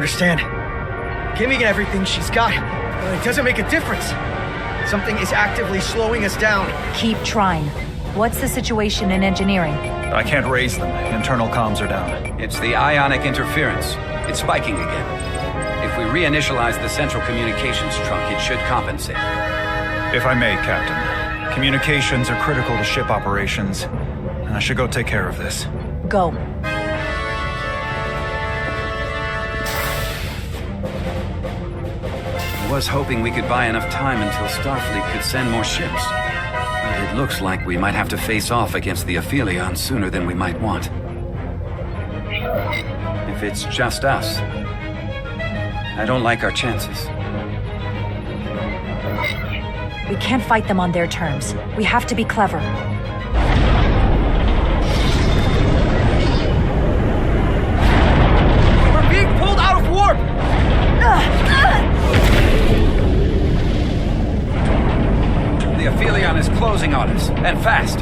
understand. Giving everything she's got, it doesn't make a difference. Something is actively slowing us down. Keep trying. What's the situation in engineering? I can't raise them. Internal comms are down. It's the ionic interference. It's spiking again. If we reinitialize the central communications trunk, it should compensate. If I may, Captain. Communications are critical to ship operations, and I should go take care of this. Go. I was hoping we could buy enough time until Starfleet could send more ships. But it looks like we might have to face off against the Aphelion sooner than we might want. If it's just us, I don't like our chances. We can't fight them on their terms. We have to be clever. We're being pulled out of warp! The Aphelion is closing on us, and fast.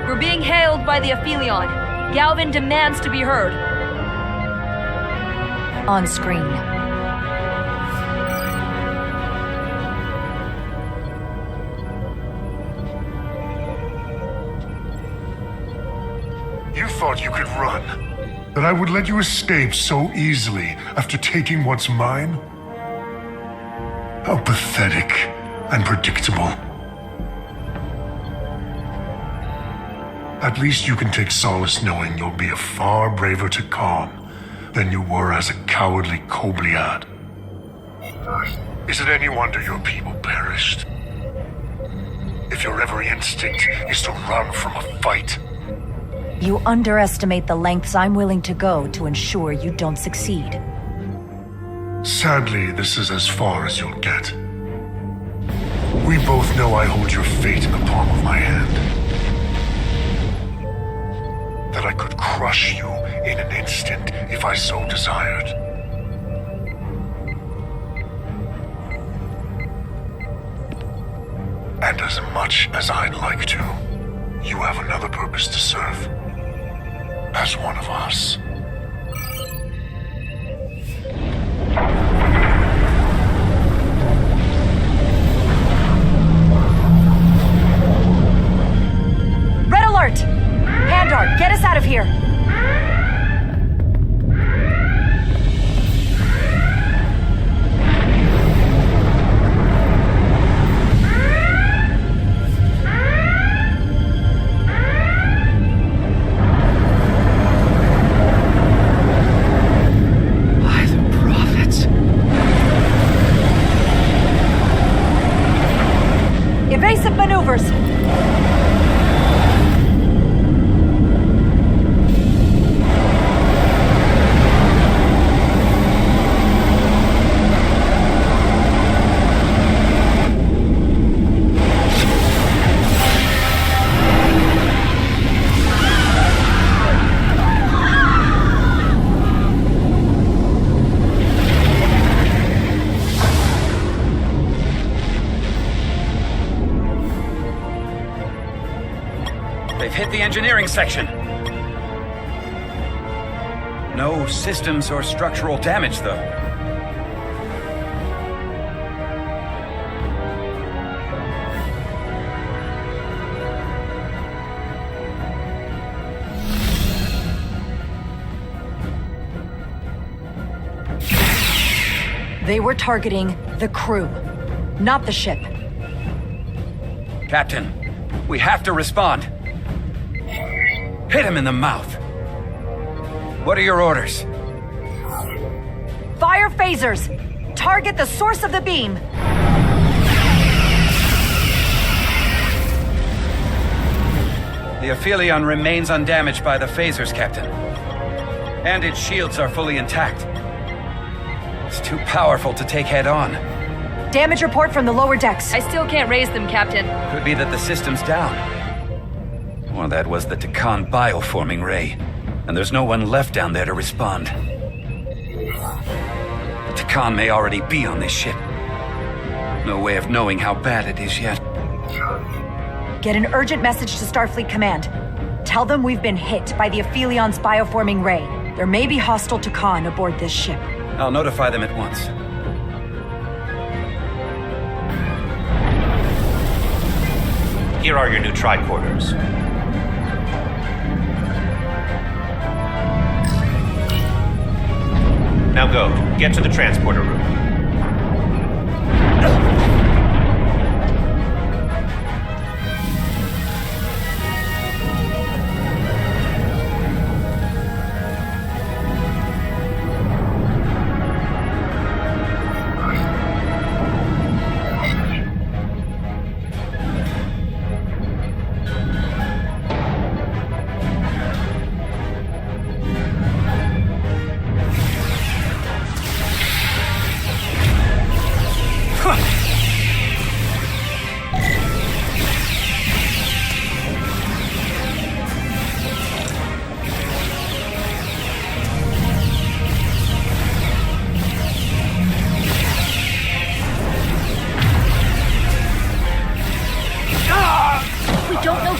We're being hailed by the Aphelion. Galvin demands to be heard. On screen. You thought you could run? That I would let you escape so easily after taking what's mine? How pathetic and predictable. At least you can take solace knowing you'll be a far braver Takan than you were as a cowardly Kobliad. Is it any wonder your people perished? If your every instinct is to run from a fight. You underestimate the lengths I'm willing to go to ensure you don't succeed. Sadly, this is as far as you'll get. We both know I hold your fate in the palm of my hand. That I could crush you in an instant if I so desired. And as much as I'd like to, you have another purpose to serve. As one of us. Red alert! Handar, get us out of here! Evasive maneuvers! They've hit the engineering section. No systems or structural damage, though. They were targeting the crew, not the ship. Captain, we have to respond. Hit him in the mouth. What are your orders? Fire phasers! Target the source of the beam! The Aphelion remains undamaged by the phasers, Captain. And its shields are fully intact. It's too powerful to take head-on. Damage report from the lower decks. I still can't raise them, Captain. Could be that the system's down. Or that was the Takan bioforming ray, and there's no one left down there to respond. The Takan may already be on this ship. No way of knowing how bad it is yet. Get an urgent message to Starfleet Command. Tell them we've been hit by the Aphilion's bioforming ray. There may be hostile Takan aboard this ship. I'll notify them at once. Here are your new tricorders. Now go. Get to the transporter room.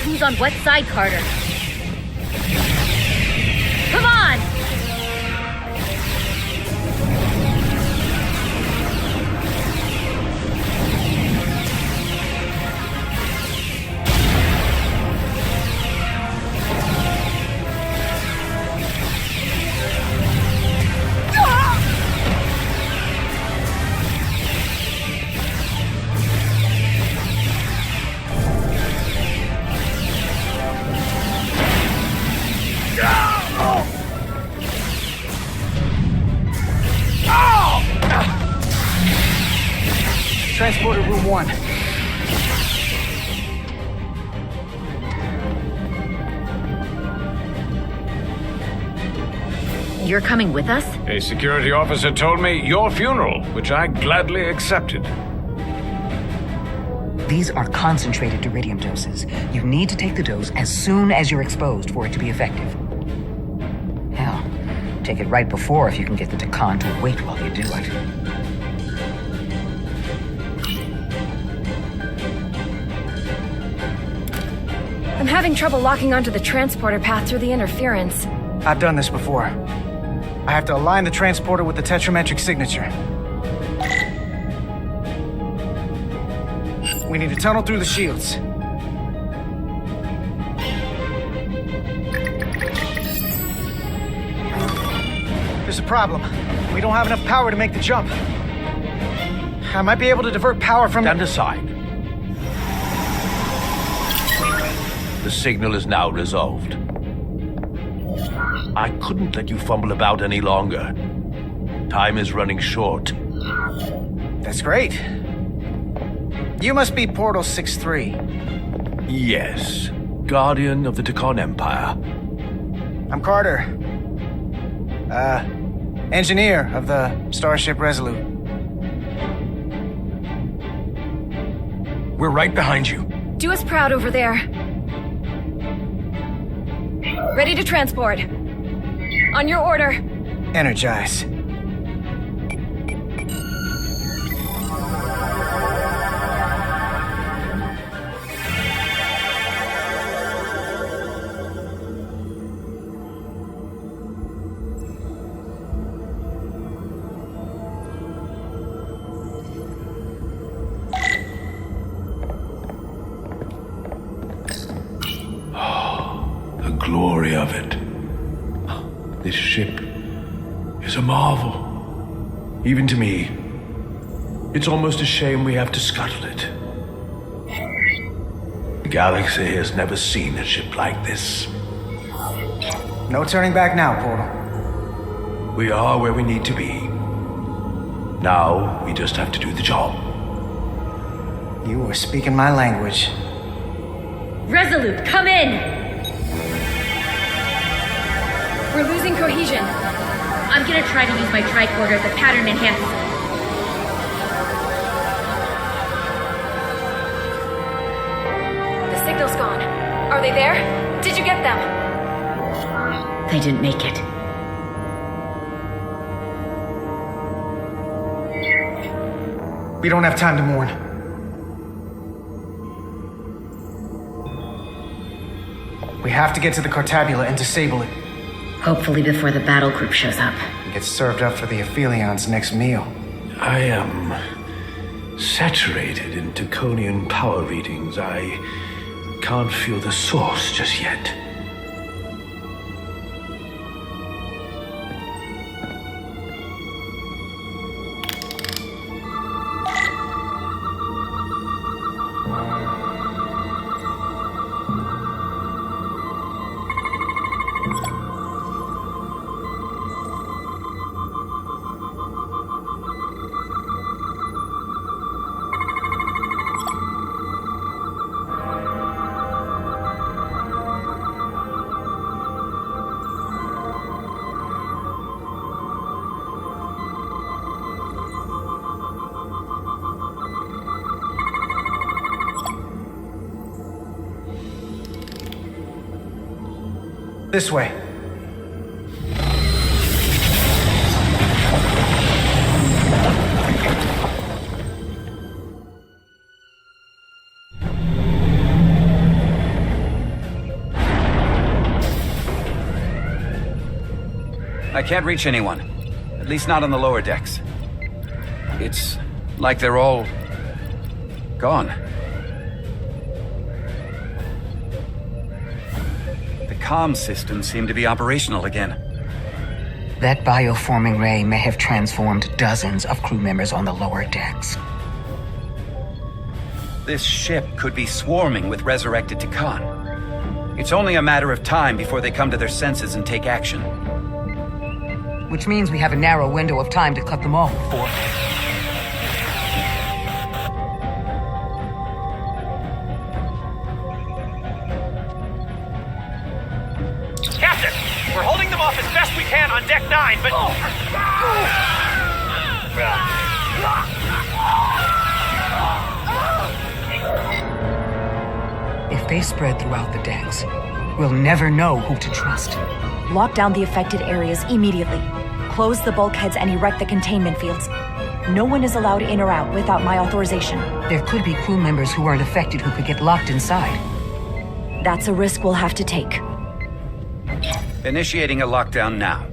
Who's on what side, Carter? Come on! Transporter room 1. You're coming with us? A security officer told me your funeral, which I gladly accepted. These are concentrated duridium doses. You need to take the dose as soon as you're exposed for it to be effective. Hell, take it right before if you can get the Takan to wait while you do it. I'm having trouble locking onto the transporter path through the interference. I've done this before. I have to align the transporter with the tetrametric signature. We need to tunnel through the shields. There's a problem. We don't have enough power to make the jump. I might be able to divert power from... Stand aside. The signal is now resolved. I couldn't let you fumble about any longer. Time is running short. That's great. You must be Portal 6-3. Yes. Guardian of the Takan Empire. I'm Carter. Engineer of the Starship Resolute. We're right behind you. Do us proud over there. Ready to transport. On your order. Energize. The glory of it. This ship is a marvel. Even to me. It's almost a shame we have to scuttle it. The galaxy has never seen a ship like this. No turning back now, Portal. We are where we need to be. Now, we just have to do the job. You are speaking my language. Resolute, come in! We're losing cohesion. I'm gonna try to use my tricorder as a pattern enhancer. The signal's gone. Are they there? Did you get them? They didn't make it. We don't have time to mourn. We have to get to the Cartabula and disable it. Hopefully before the battle group shows up. And get served up for the Aphelions' next meal. I am saturated in Taconian power readings. I can't feel the source just yet. This way. I can't reach anyone. At least not on the lower decks. It's like they're all gone. The comm systems seem to be operational again. That bioforming ray may have transformed dozens of crew members on the lower decks. This ship could be swarming with resurrected Takan. It's only a matter of time before they come to their senses and take action. Which means we have a narrow window of time to cut them off before... Captain! We're holding them off as best we can on Deck 9, but... If they spread throughout the decks, we'll never know who to trust. Lock down the affected areas immediately. Close the bulkheads and erect the containment fields. No one is allowed in or out without my authorization. There could be crew members who aren't affected who could get locked inside. That's a risk we'll have to take. Initiating a lockdown now.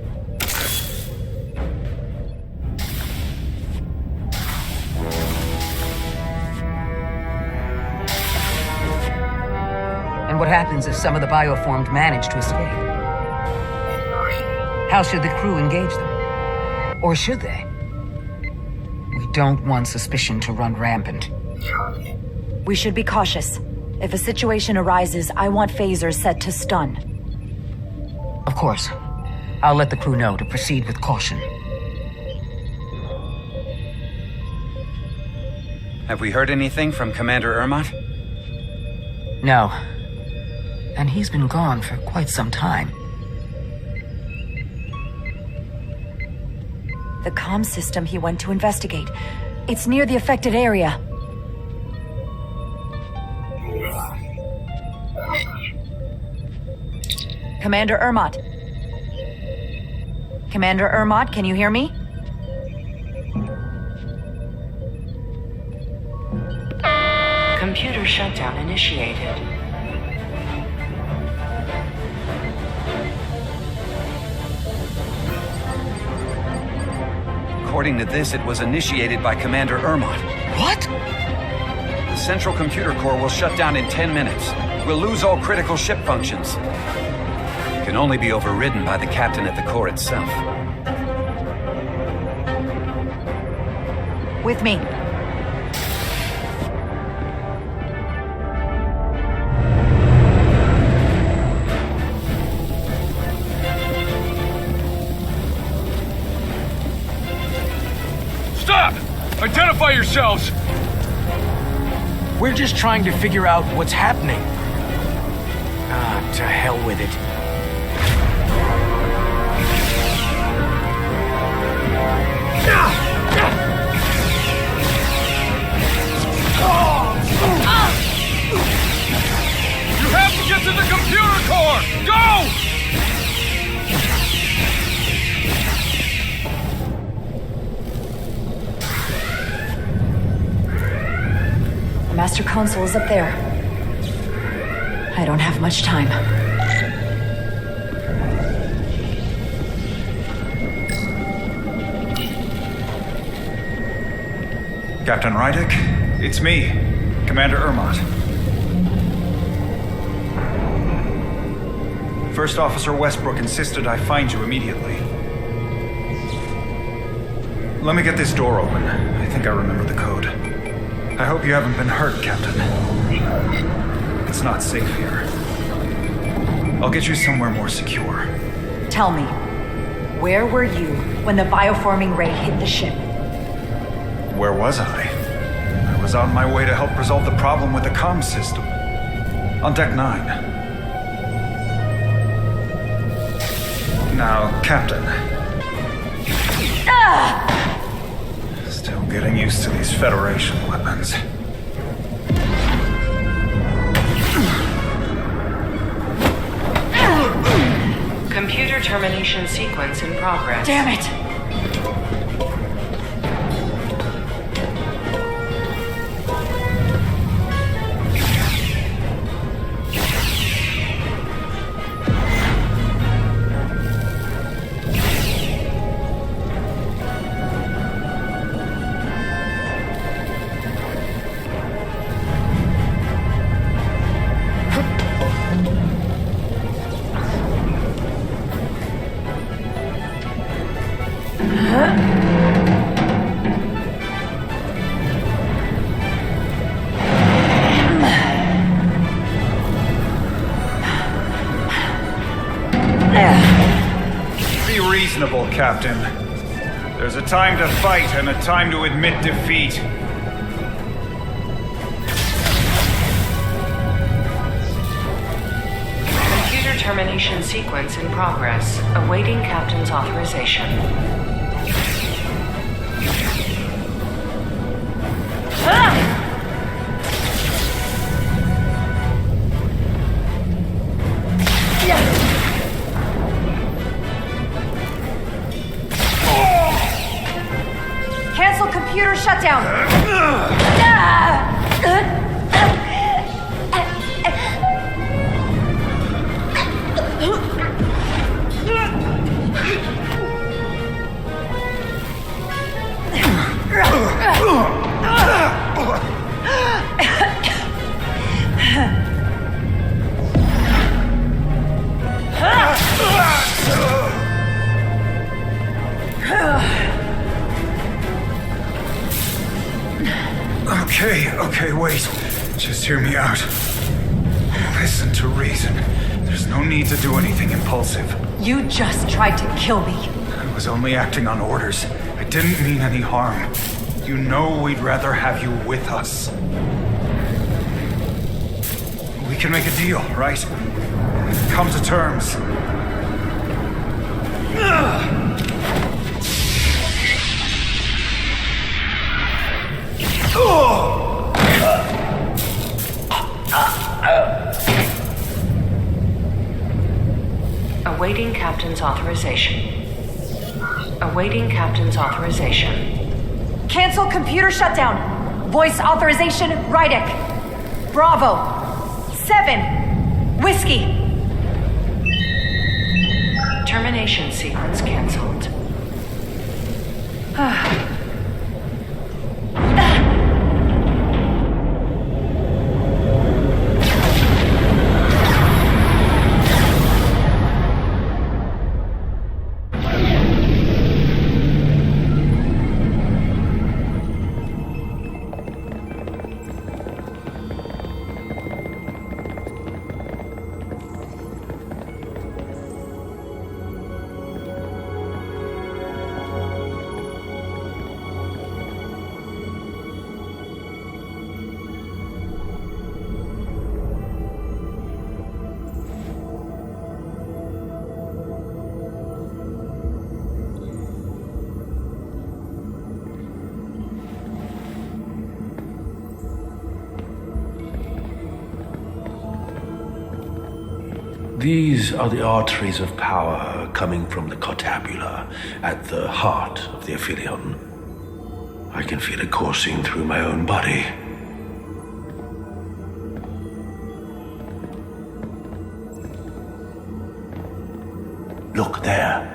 And what happens if some of the bioformed manage to escape? How should the crew engage them? Or should they? We don't want suspicion to run rampant. We should be cautious. If a situation arises, I want phasers set to stun. Of course. I'll let the crew know to proceed with caution. Have we heard anything from Commander Ermont? No. And he's been gone for quite some time. The comm system he went to investigate. It's near the affected area. Commander Ermont. Commander Ermont, can you hear me? Computer shutdown initiated. According to this, it was initiated by Commander Ermont. What? The central computer core will shut down in 10 minutes. We'll lose all critical ship functions. It can only be overridden by the captain at the core itself. With me. Stop! Identify yourselves! We're just trying to figure out what's happening. Ah, to hell with it. You have to get to the computer core! Go! The master console is up there. I don't have much time. Captain Rydick, it's me, Commander Ermont. First Officer Westbrook insisted I find you immediately. Let me get this door open. I think I remember the code. I hope you haven't been hurt, Captain. It's not safe here. I'll get you somewhere more secure. Tell me, where were you when the bioforming ray hit the ship? Where was I? I was on my way to help resolve the problem with the comms system. On Deck 9. Now, Captain. Still getting used to these Federation weapons. Computer termination sequence in progress. Damn it! Be reasonable, Captain. There's a time to fight and a time to admit defeat. Computer termination sequence in progress. Awaiting Captain's authorization. Cancel computer shutdown! Okay, wait. Just hear me out. Listen to reason. There's no need to do anything impulsive. You just tried to kill me. I was only acting on orders. I didn't mean any harm. You know we'd rather have you with us. We can make a deal, right? Come to terms. Awaiting Captain's authorization. Awaiting Captain's authorization. Cancel computer shutdown. Voice authorization, Rydick. Bravo. 7. Whiskey. Termination sequence canceled. These are the arteries of power coming from the cortabula at the heart of the Aphelion. I can feel it coursing through my own body. Look there.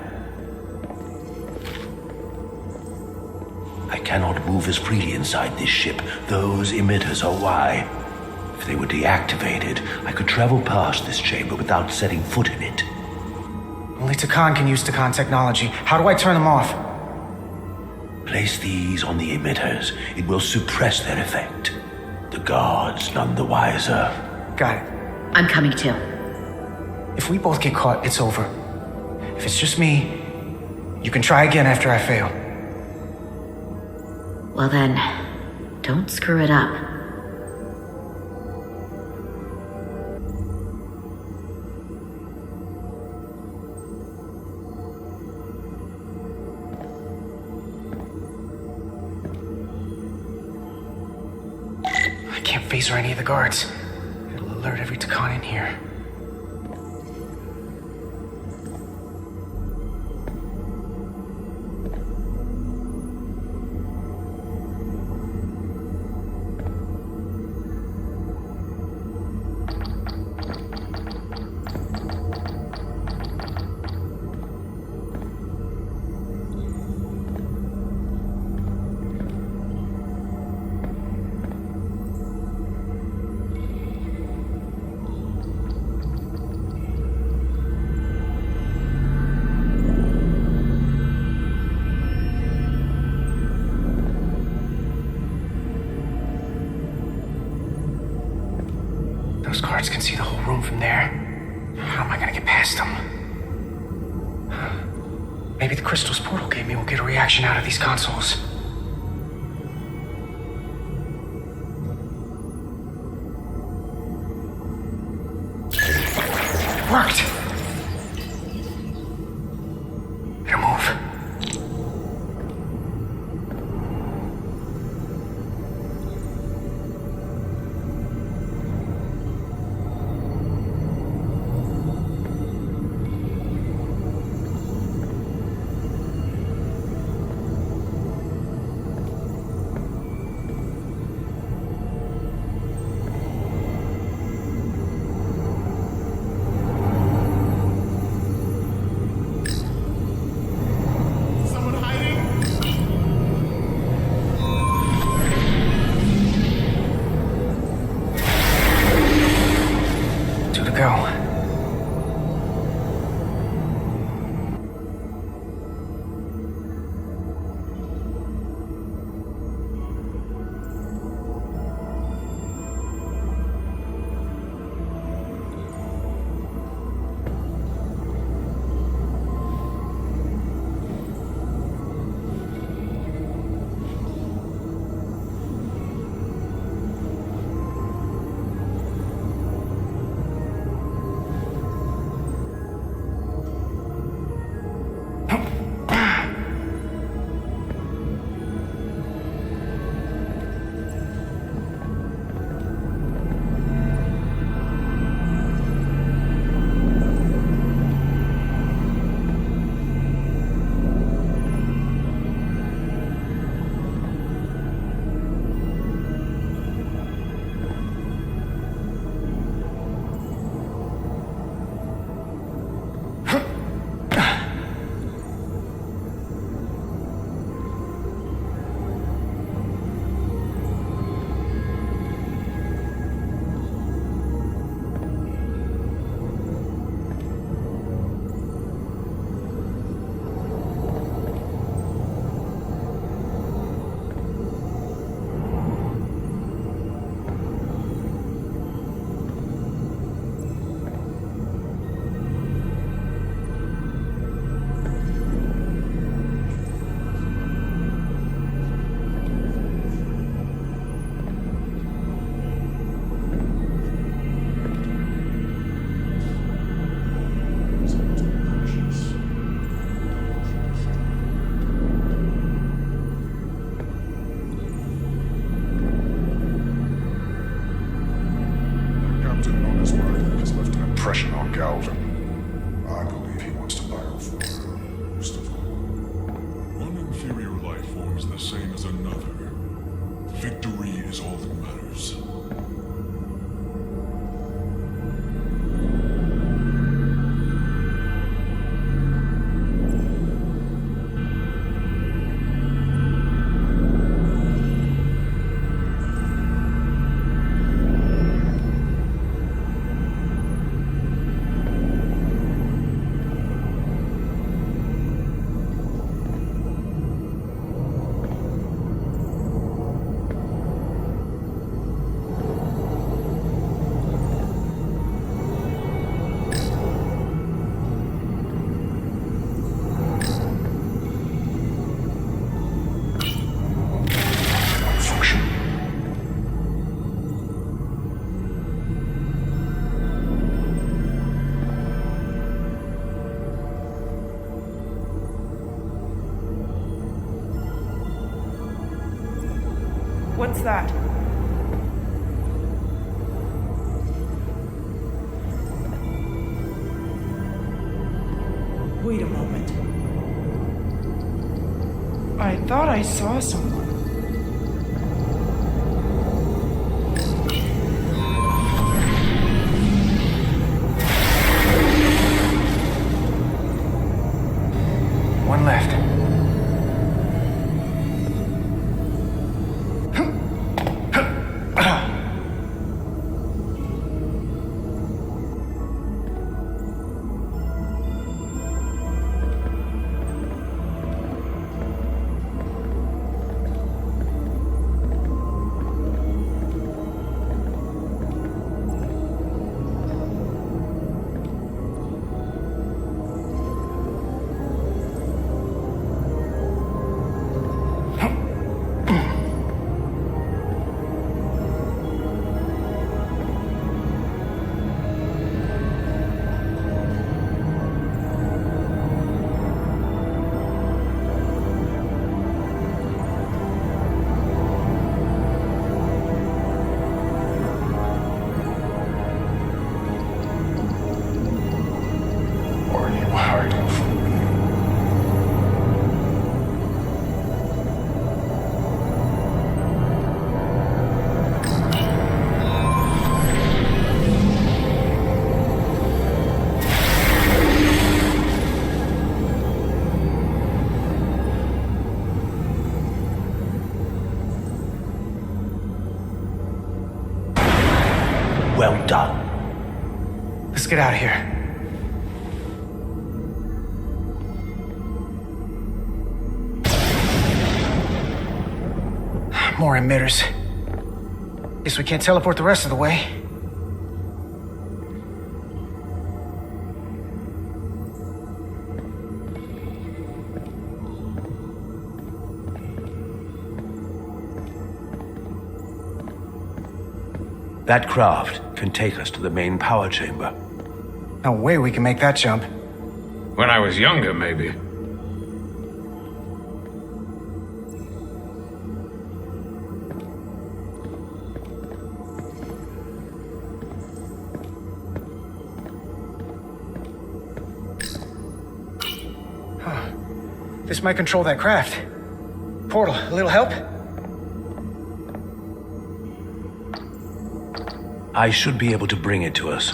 I cannot move as freely inside this ship. Those emitters are why. If they were deactivated, I could travel past this chamber without setting foot in it. Only Takan can use Takan technology. How do I turn them off? Place these on the emitters. It will suppress their effect. The guards none the wiser. Got it. I'm coming too. If we both get caught, it's over. If it's just me, you can try again after I fail. Well then, don't screw it up. I can't phaser any of the guards. It'll alert every Takan in here. Those guards can see the whole room from there. How am I gonna get past them? Maybe the crystal's portal gave me will get a reaction out of these consoles. Worked! Better move. What's that? Wait a moment. I thought I saw someone. One left. Well done. Let's get out of here. More emitters. Guess we can't teleport the rest of the way. That craft can take us to the main power chamber. No way we can make that jump. When I was younger, maybe. Huh. This might control that craft. Portal, a little help? I should be able to bring it to us.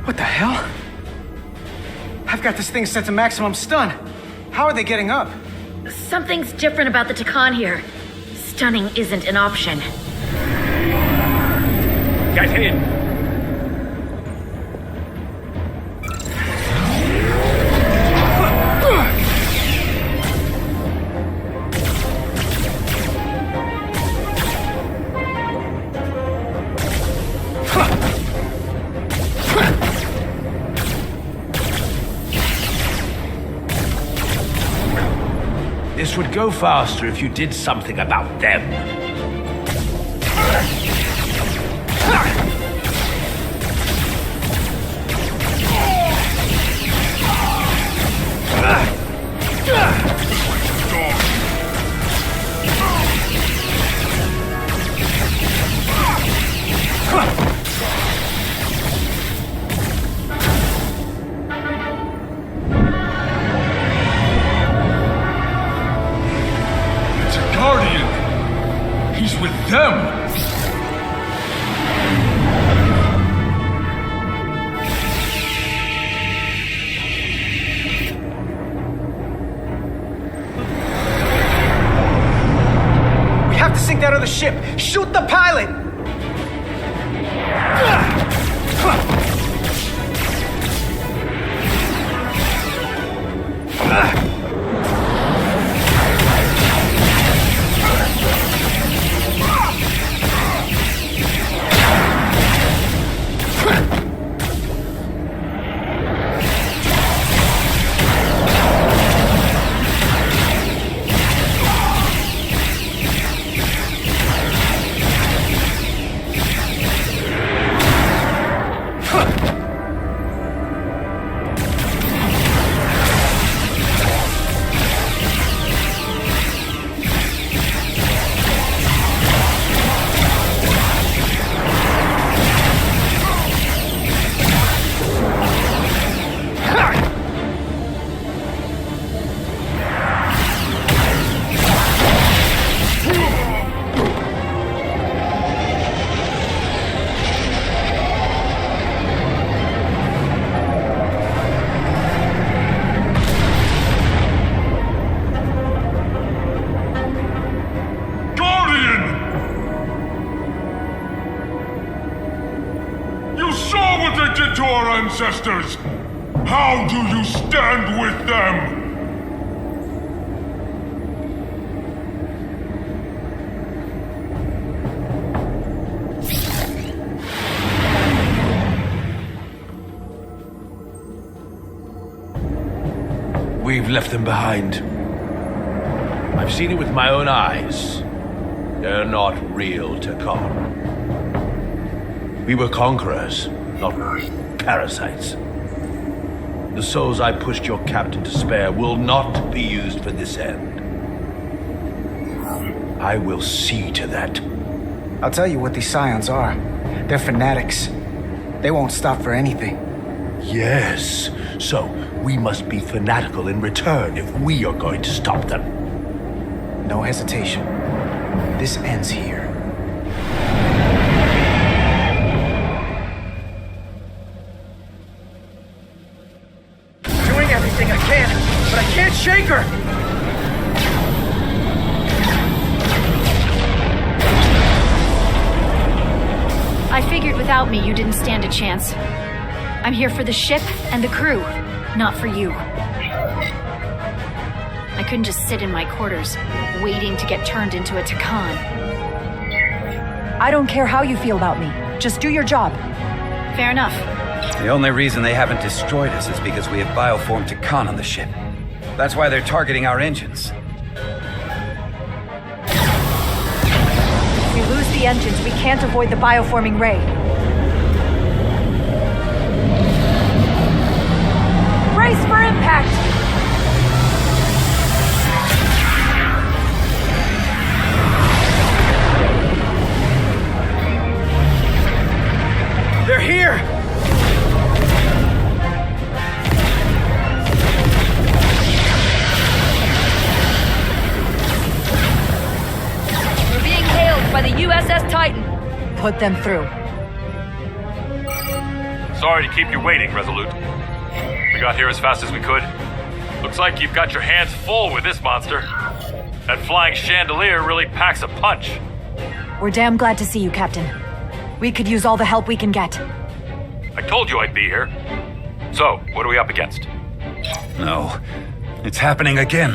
What the hell? I've got this thing set to maximum stun. How are they getting up? Something's different about the Takan here. Stunning isn't an option. Get in! This would go faster if you did something about them. It's a guardian! ship! Shoot the pilot! To our ancestors! How do you stand with them? We've left them behind. I've seen it with my own eyes. They're not real Takan. We were conquerors, not parasites. The souls I pushed your captain to spare will not be used for this end. I will see to that. I'll tell you what these scions are. They're fanatics. They won't stop for anything. Yes, so we must be fanatical in return if we are going to stop them. No hesitation. This ends here. Everything I can, but I can't shake her! I figured without me you didn't stand a chance. I'm here for the ship and the crew, not for you. I couldn't just sit in my quarters, waiting to get turned into a Takan. I don't care how you feel about me. Just do your job. Fair enough. The only reason they haven't destroyed us is because we have bioformed Takan on the ship. That's why they're targeting our engines. If we lose the engines, we can't avoid the bioforming ray. Brace for impact! They're here! By the USS Titan. Put them through. Sorry to keep you waiting, Resolute. We got here as fast as we could. Looks like you've got your hands full with this monster. That flying chandelier really packs a punch. We're damn glad to see you, Captain. We could use all the help we can get. I told you I'd be here. So, what are we up against? No. It's happening again.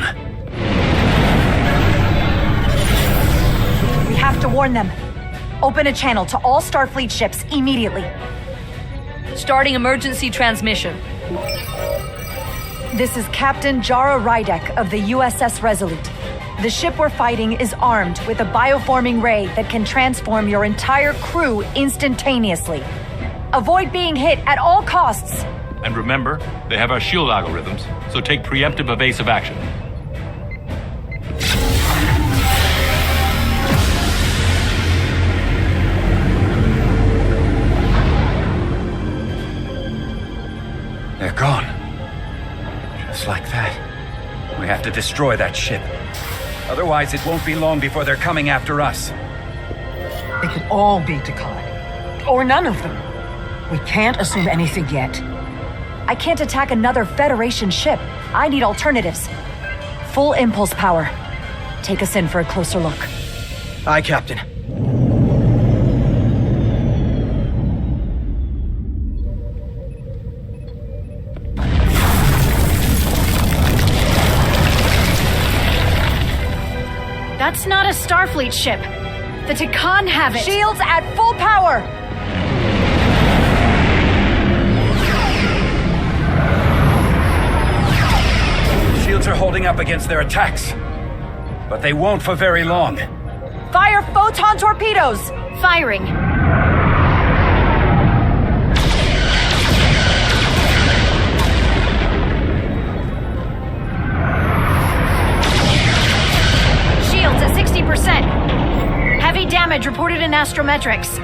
We have to warn them. Open a channel to all Starfleet ships immediately. Starting emergency transmission. This is Captain Jara Rydek of the USS Resolute. The ship we're fighting is armed with a bioforming ray that can transform your entire crew instantaneously. Avoid being hit at all costs. And remember, they have our shield algorithms, so take preemptive evasive action. They're gone. Just like that. We have to destroy that ship. Otherwise, it won't be long before they're coming after us. They could all be Takan. Or none of them. We can't assume anything yet. I can't attack another Federation ship. I need alternatives. Full impulse power. Take us in for a closer look. Aye, Captain. That's not a Starfleet ship. The Takan have it. Shields at full power! Shields are holding up against their attacks. But they won't for very long. Fire photon torpedoes! Firing. Shields at 60%. Heavy damage reported in astrometrics.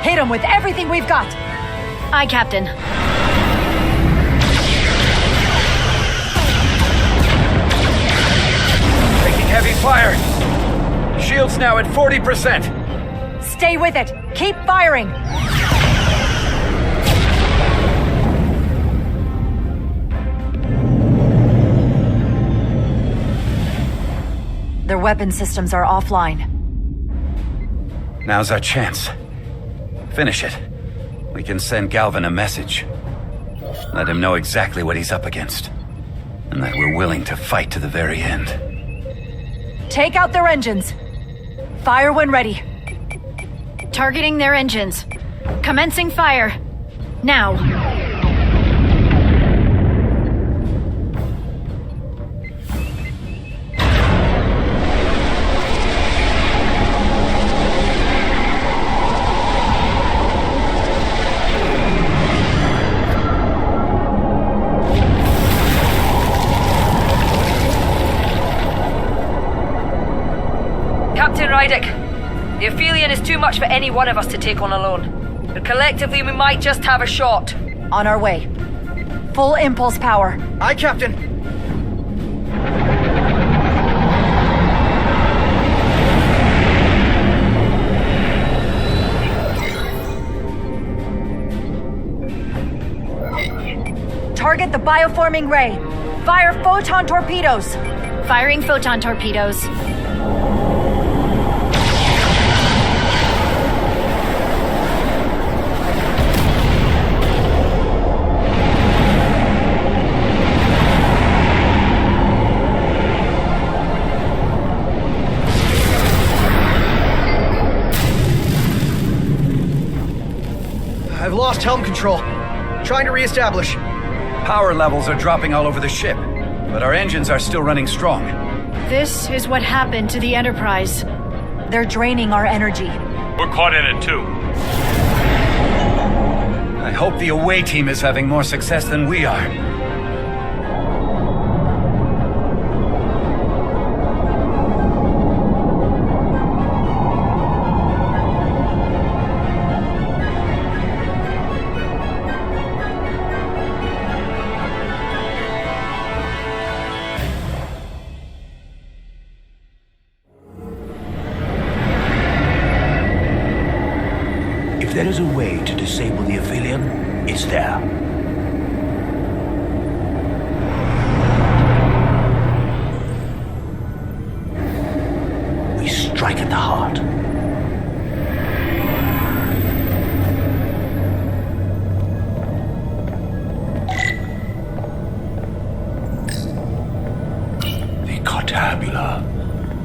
Hit them with everything we've got! Aye, Captain. Taking heavy fire. Shields now at 40%. Stay with it. Keep firing. Their weapon systems are offline. Now's our chance. Finish it. We can send Galvin a message. Let him know exactly what he's up against. And that we're willing to fight to the very end. Take out their engines. Fire when ready. Targeting their engines. Commencing fire. Now. Captain Rydick, the Aphelion is too much for any one of us to take on alone. But collectively, we might just have a shot. On our way. Full impulse power. Aye, Captain. Target the bioforming ray. Fire photon torpedoes. Firing photon torpedoes. I've lost helm control. Trying to reestablish. Power levels are dropping all over the ship, but our engines are still running strong. This is what happened to the Enterprise. They're draining our energy. We're caught in it too. I hope the away team is having more success than we are. If there is a way to disable the Aphelion, it's there. We strike at the heart. The Cartabula.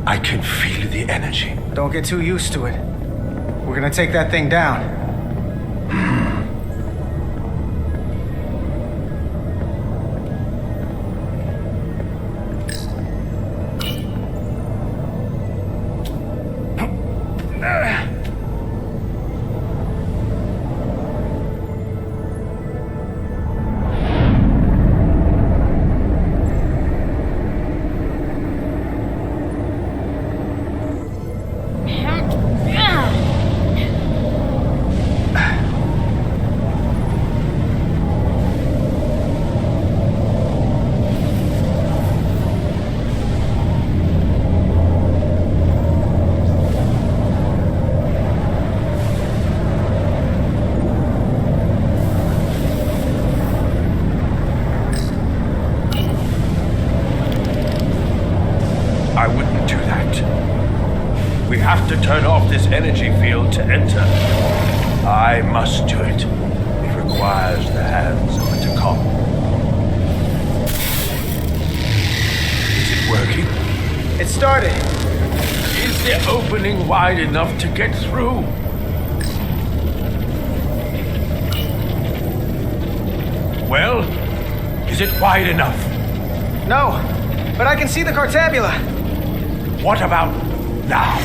I can feel the energy. Don't get too used to it. We're gonna take that thing down. to turn off this energy field to enter. I must do it. It requires the hands of a Takom. Is it working? It started. Is the opening wide enough to get through? Well, is it wide enough? No, but I can see the Cartabula. What about now?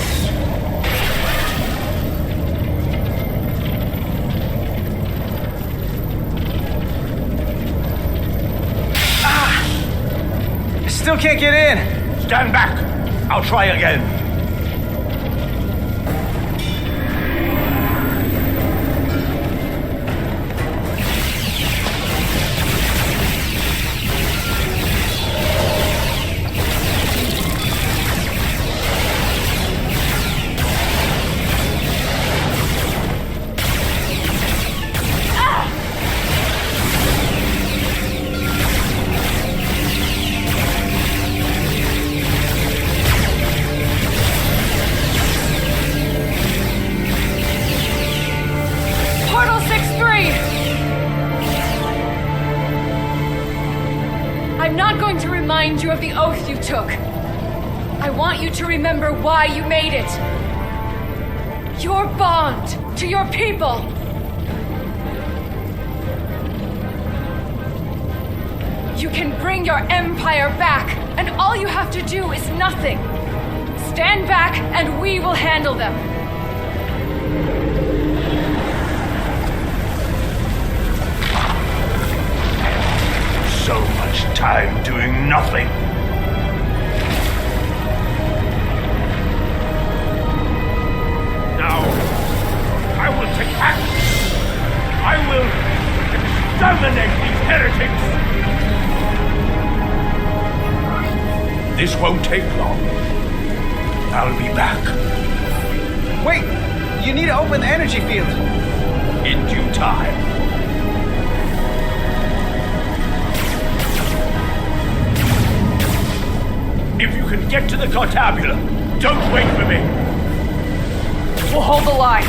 I still can't get in. Stand back. I'll try again. You of the oath you took. I want you to remember why you made it. Your bond to your people. You can bring your empire back, and all you have to do is nothing. Stand back, and we will handle them. So much time doing nothing. Now, I will take action. I will exterminate these heretics. This won't take long. I'll be back. Wait, you need to open the energy field. In due time. If you can get to the Cartabula, don't wait for me. We'll hold the line.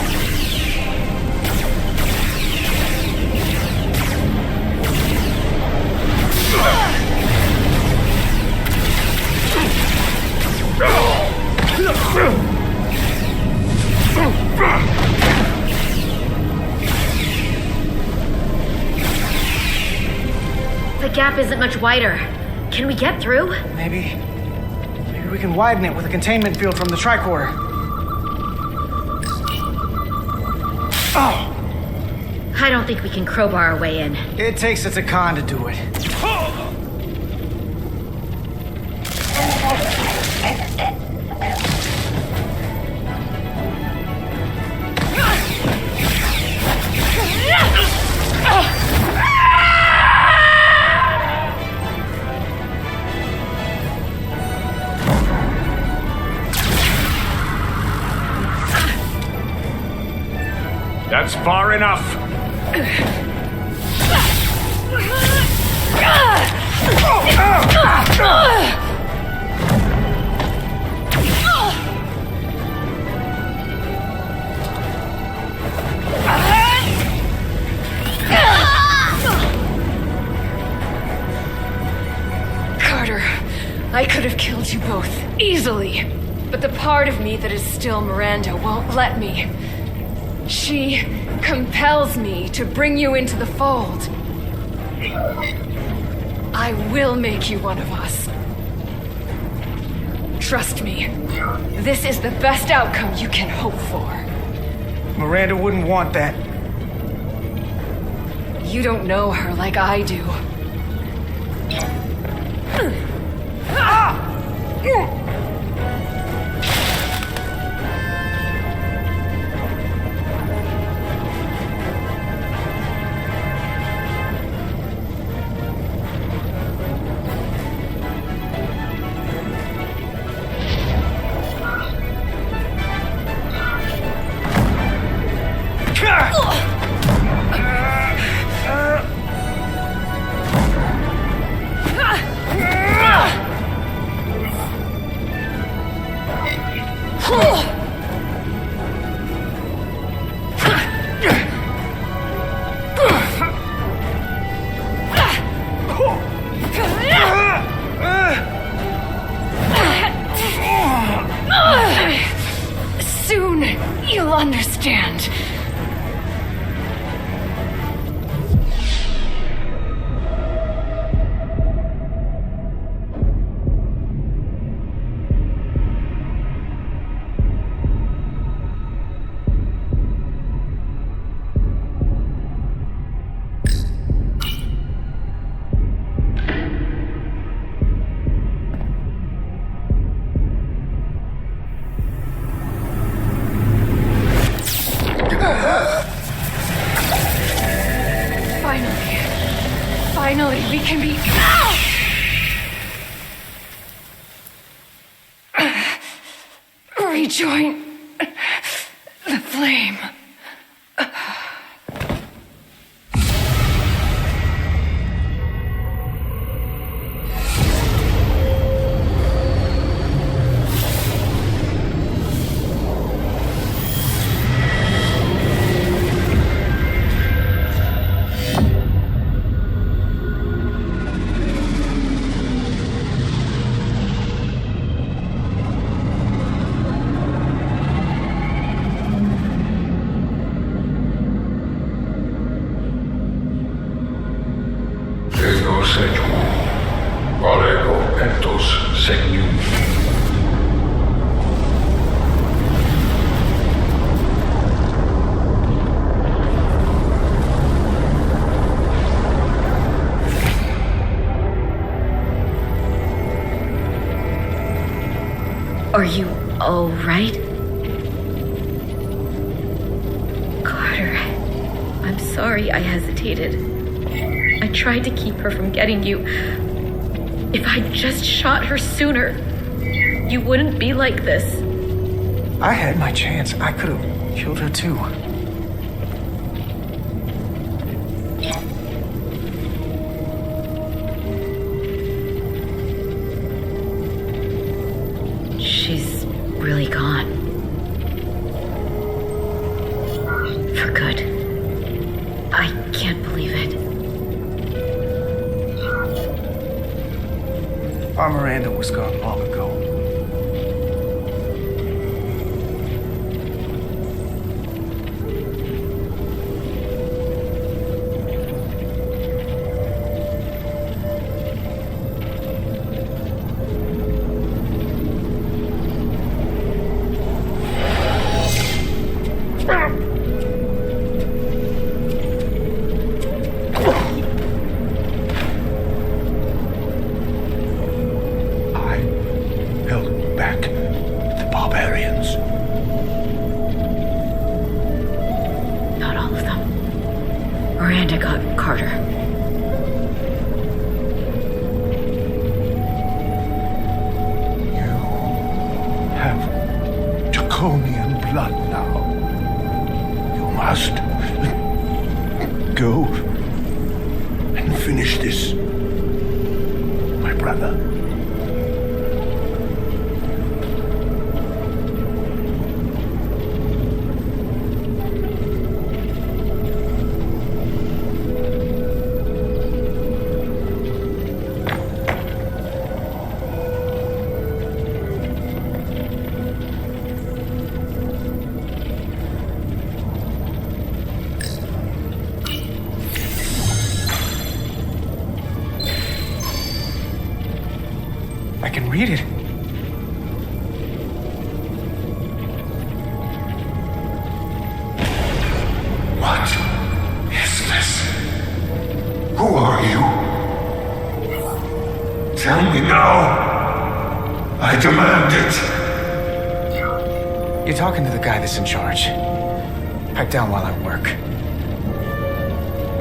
The gap isn't much wider. Can we get through? Maybe we can widen it with a containment field from the tricorder. Oh! I don't think we can crowbar our way in. It takes a Takan to do it. That's far enough. Carter, I could have killed you both, easily. But the part of me that is still Miranda won't let me. She compels me to bring you into the fold. I will make you one of us. Trust me, this is the best outcome you can hope for. Miranda wouldn't want that. You don't know her like I do. Finally, we can be... Rejoin the flame. Are you all right? Carter, I'm sorry I hesitated. I tried to keep her from getting you. If I'd just shot her sooner, you wouldn't be like this. I had my chance. I could have killed her too. She's really gone. For good. I can't believe it. Our Miranda was gone long ago. Miranda got Carter. You have draconian blood now. You must go and finish this, my brother. I can read it. What is this? Who are you? Tell me now. I demand it. You're talking to the guy that's in charge. Pipe down while I work.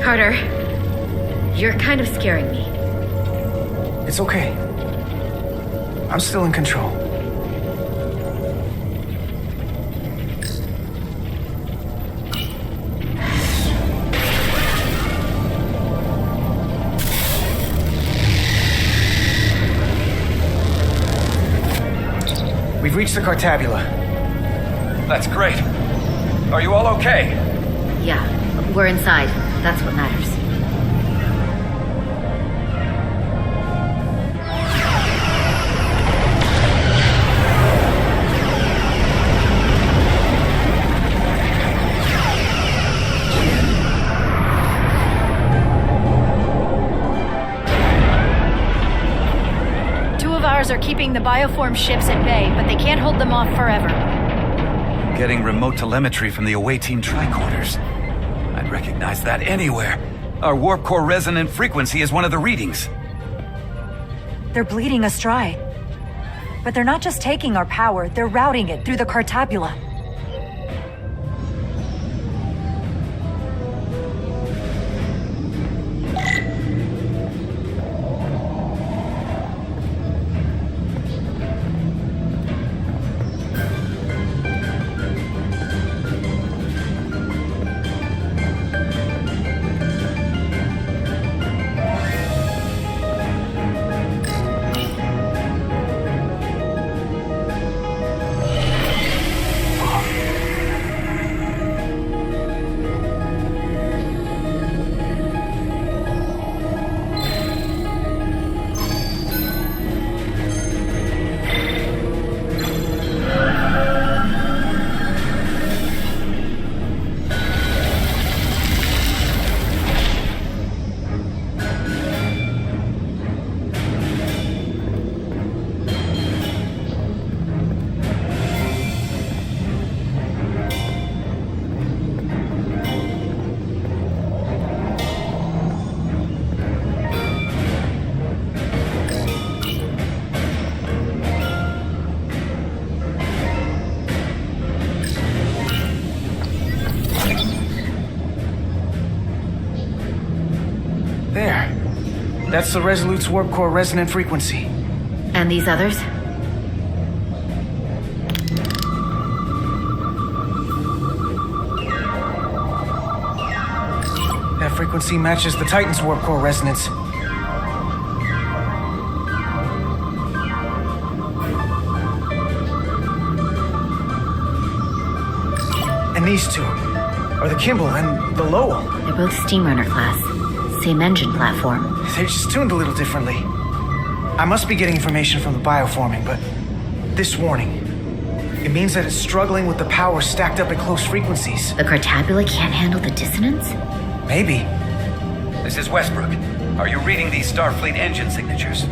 Carter, you're kind of scaring me. It's okay. I'm still in control. We've reached the Cartabula. That's great. Are you all okay? Yeah, we're inside. That's what matters. Are keeping the bioform ships at bay, but they can't hold them off forever. Getting remote telemetry from the away team tricorders. I'd recognize that anywhere. Our warp core resonant frequency is one of the readings. They're bleeding us dry. But they're not just taking our power, they're routing it through the Cartabula. That's the Resolute's warp core resonant frequency. And these others? That frequency matches the Titan's warp core resonance. And these two are the Kimball and the Lowell. They're both Steamrunner class. Same engine platform. They're just tuned a little differently. I must be getting information from the bioforming, but this warning, it means that it's struggling with the power stacked up at close frequencies. The Cartabula can't handle the dissonance? Maybe. This is Westbrook. Are you reading these Starfleet engine signatures?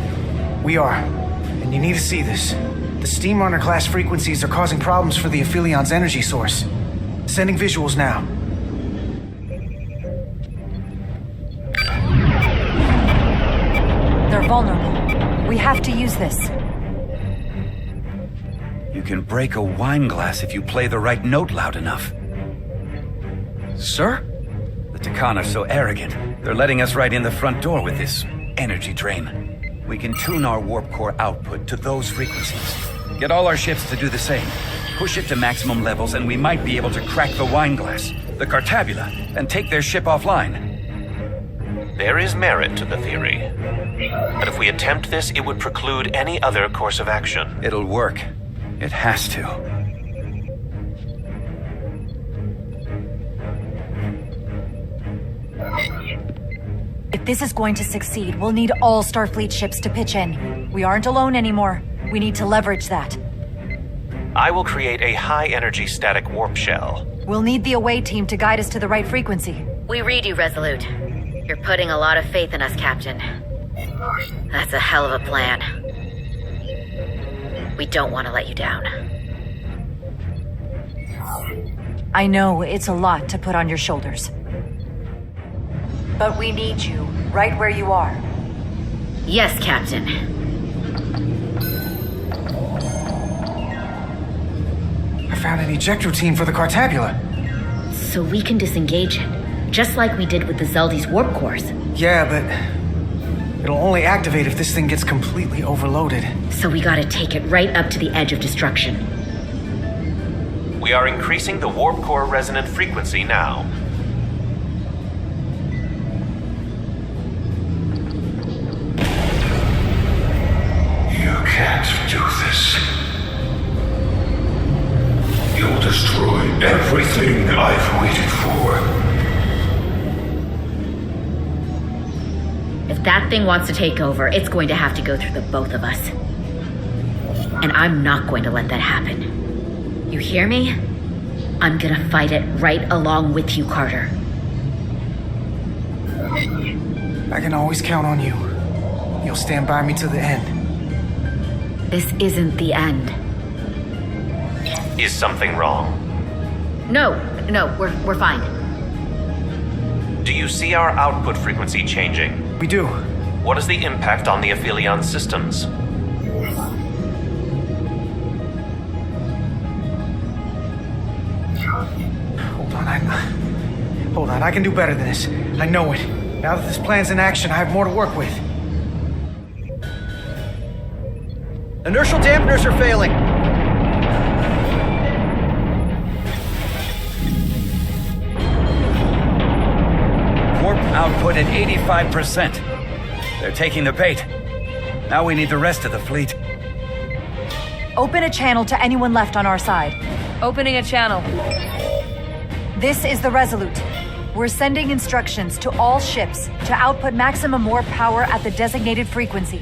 We are. And you need to see this. The Steamrunner class frequencies are causing problems for the Aphilion's energy source. Sending visuals now. They're vulnerable. We have to use this. You can break a wine glass if you play the right note loud enough. Sir? The Takan are so arrogant. They're letting us right in the front door with this energy drain. We can tune our warp core output to those frequencies. Get all our ships to do the same. Push it to maximum levels and we might be able to crack the wine glass, the Cartabula, and take their ship offline. There is merit to the theory. But if we attempt this, it would preclude any other course of action. It'll work. It has to. If this is going to succeed, we'll need all Starfleet ships to pitch in. We aren't alone anymore. We need to leverage that. I will create a high-energy static warp shell. We'll need the away team to guide us to the right frequency. We read you, Resolute. You're putting a lot of faith in us, Captain. That's a hell of a plan. We don't want to let you down. I know it's a lot to put on your shoulders. But we need you right where you are. Yes, Captain. I found an ejector team for the Cartabula. So we can disengage it, just like we did with the Zeldy's warp cores. Yeah, but it'll only activate if this thing gets completely overloaded. So we gotta take it right up to the edge of destruction. We are increasing the warp core resonant frequency now. You can't do this. You'll destroy everything I've waited for. If that thing wants to take over, it's going to have to go through the both of us. And I'm not going to let that happen. You hear me? I'm gonna fight it right along with you, Carter. I can always count on you. You'll stand by me to the end. This isn't the end. Is something wrong? No, we're fine. Do you see our output frequency changing? We do. What is the impact on the Aphelion systems? Hold on, I can do better than this. I know it. Now that this plan's in action, I have more to work with. Inertial dampeners are failing. Warp output at 85%. They're taking the bait. Now we need the rest of the fleet. Open a channel to anyone left on our side. Opening a channel. This is the Resolute. We're sending instructions to all ships to output maximum warp power at the designated frequency.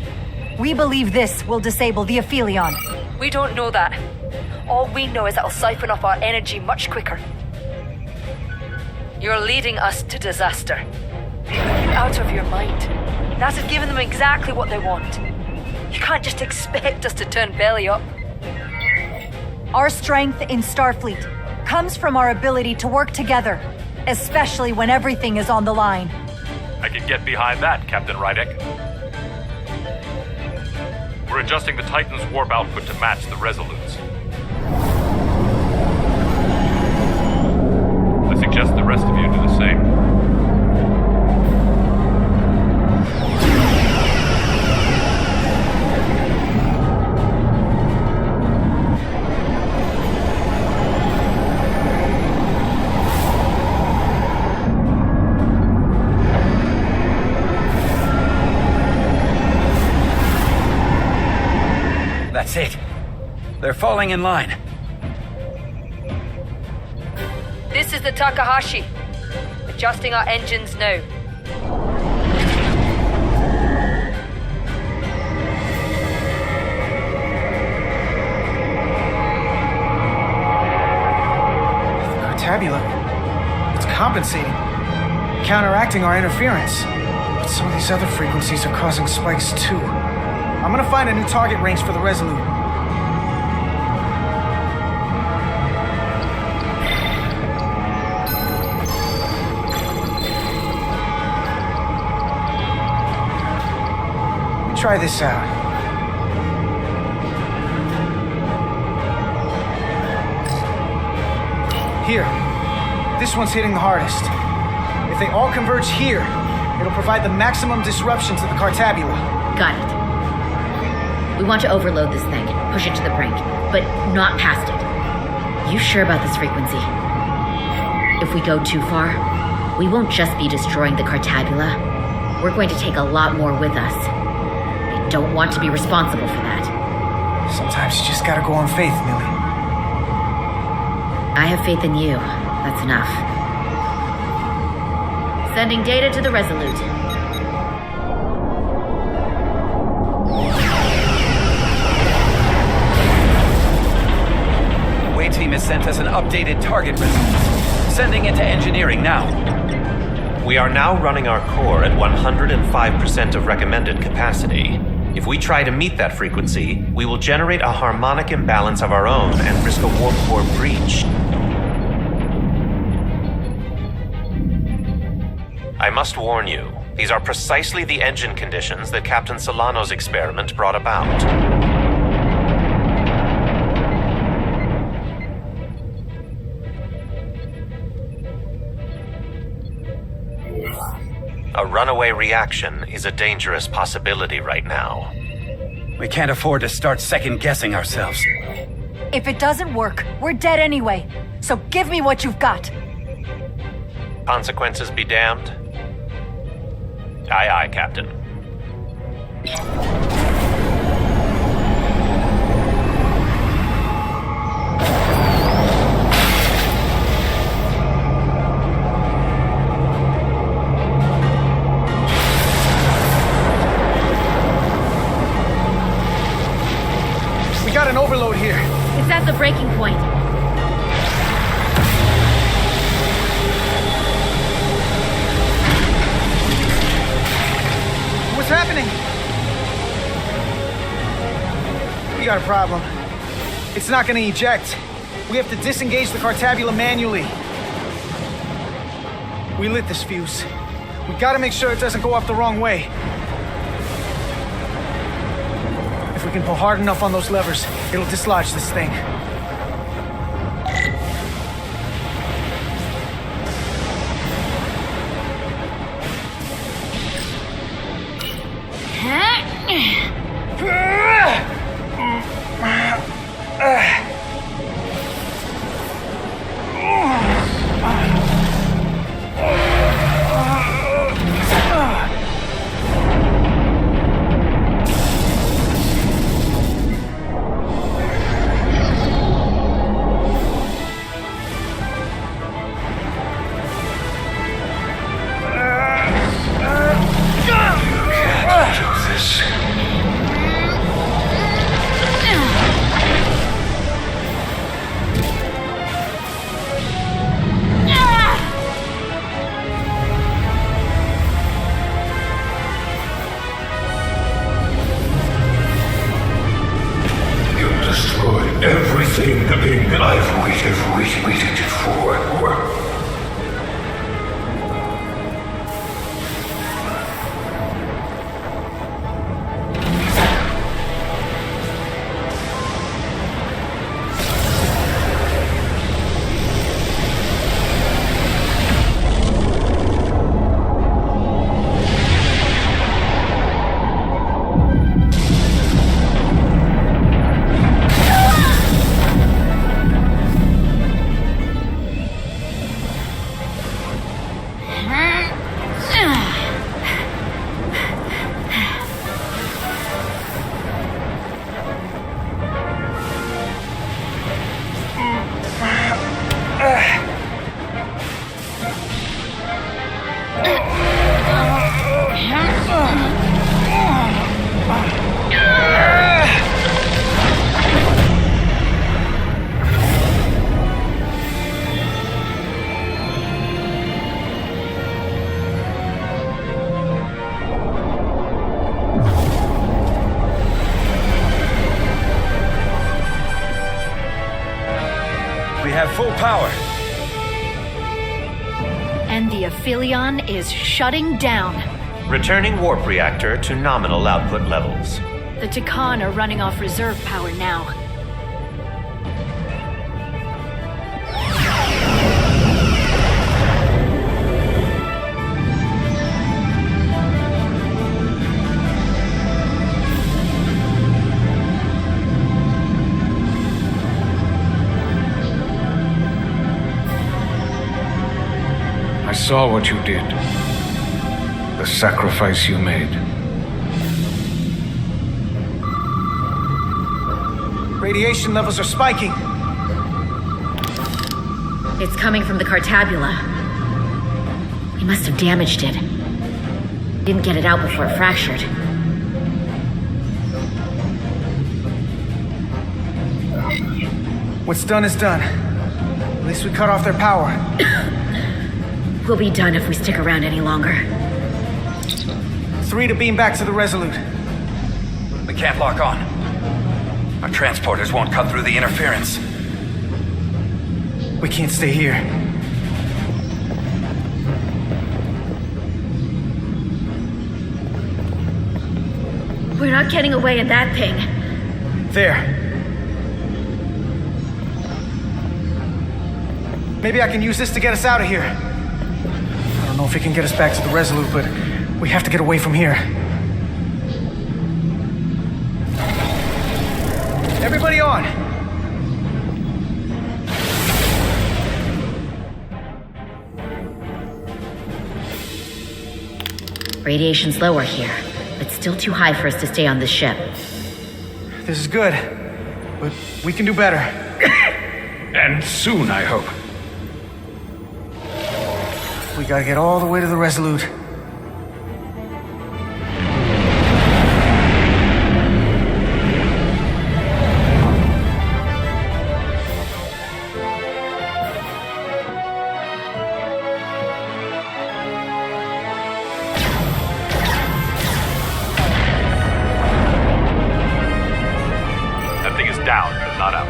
We believe this will disable the Aphelion. We don't know that. All we know is it'll siphon off our energy much quicker. You're leading us to disaster. Are you out of your mind? That has given them exactly what they want. You can't just expect us to turn belly up. Our strength in Starfleet comes from our ability to work together, especially when everything is on the line. I can get behind that, Captain Rydek. We're adjusting the Titan's warp output to match the Resolute's. I suggest the rest of you do the same. They're falling in line. This is the Takahashi. Adjusting our engines now. Tabula. It's compensating, counteracting our interference. But some of these other frequencies are causing spikes too. I'm gonna find a new target range for the Resolute. Let me try this out. Here. This one's hitting the hardest. If they all converge here, it'll provide the maximum disruption to the Cartabula. Got it. We want to overload this thing, push it to the brink, but not past it. You sure about this frequency? If we go too far, we won't just be destroying the Cartabula. We're going to take a lot more with us. I don't want to be responsible for that. Sometimes you just gotta go on faith, Millie. I have faith in you. That's enough. Sending data to the Resolute. The Way team has sent us an updated target resolution. Sending it to engineering now. We are now running our core at 105% of recommended capacity. If we try to meet that frequency, we will generate a harmonic imbalance of our own and risk a warp core breach. I must warn you, these are precisely the engine conditions that Captain Solano's experiment brought about. A runaway reaction is a dangerous possibility right now. We can't afford to start second-guessing ourselves. If it doesn't work, we're dead anyway. So give me what you've got. Consequences be damned. Aye, aye, Captain. We got an overload here. It's at the breaking point. What's happening? We got a problem. It's not gonna eject. We have to disengage the Cartabula manually. We lit this fuse. We gotta make sure it doesn't go off the wrong way. If we can pull hard enough on those levers, it'll dislodge this thing. Everything the thing that I've waited for. We have full power. And the Aphelion is shutting down. Returning warp reactor to nominal output levels. The Takan are running off reserve power now. I saw what you did. The sacrifice you made. Radiation levels are spiking. It's coming from the Cartabula. He must have damaged it. Didn't get it out before it fractured. What's done is done. At least we cut off their power. We'll be done if we stick around any longer. 3 to beam back to the Resolute. We can't lock on. Our transporters won't cut through the interference. We can't stay here. We're not getting away in that thing. There. Maybe I can use this to get us out of here. I don't know if it can get us back to the Resolute, but we have to get away from here. Everybody on! Radiation's lower here, but still too high for us to stay on this ship. This is good, but we can do better. And soon, I hope. We gotta get all the way to the Resolute. That thing is down, but not out.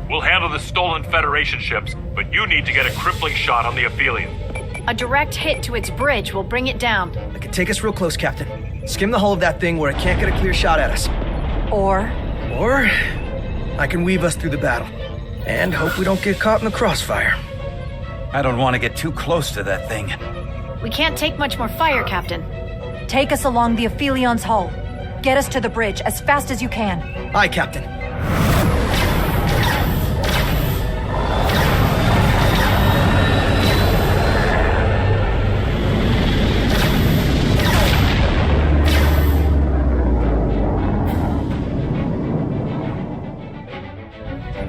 We'll handle the stolen Federation ships, but you need to get a crippling shot on the Aphelion. A direct hit to its bridge will bring it down. It can take us real close, Captain. Skim the hull of that thing where it can't get a clear shot at us. Or I can weave us through the battle. And hope we don't get caught in the crossfire. I don't want to get too close to that thing. We can't take much more fire, Captain. take us along the Aphelion's hull. Get us to the bridge as fast as you can. Aye, Captain.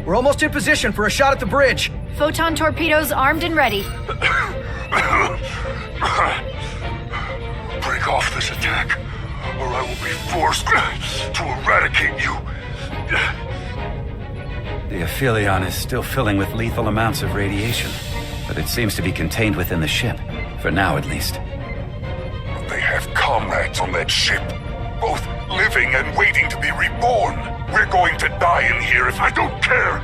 We're almost in position for a shot at the bridge. Photon torpedoes armed and ready. Break off this attack, or I will be forced to eradicate you. The Aphelion is still filling with lethal amounts of radiation, but it seems to be contained within the ship, for now at least. They have comrades on that ship, both living and waiting to be reborn. We're going to die in here if I don't care.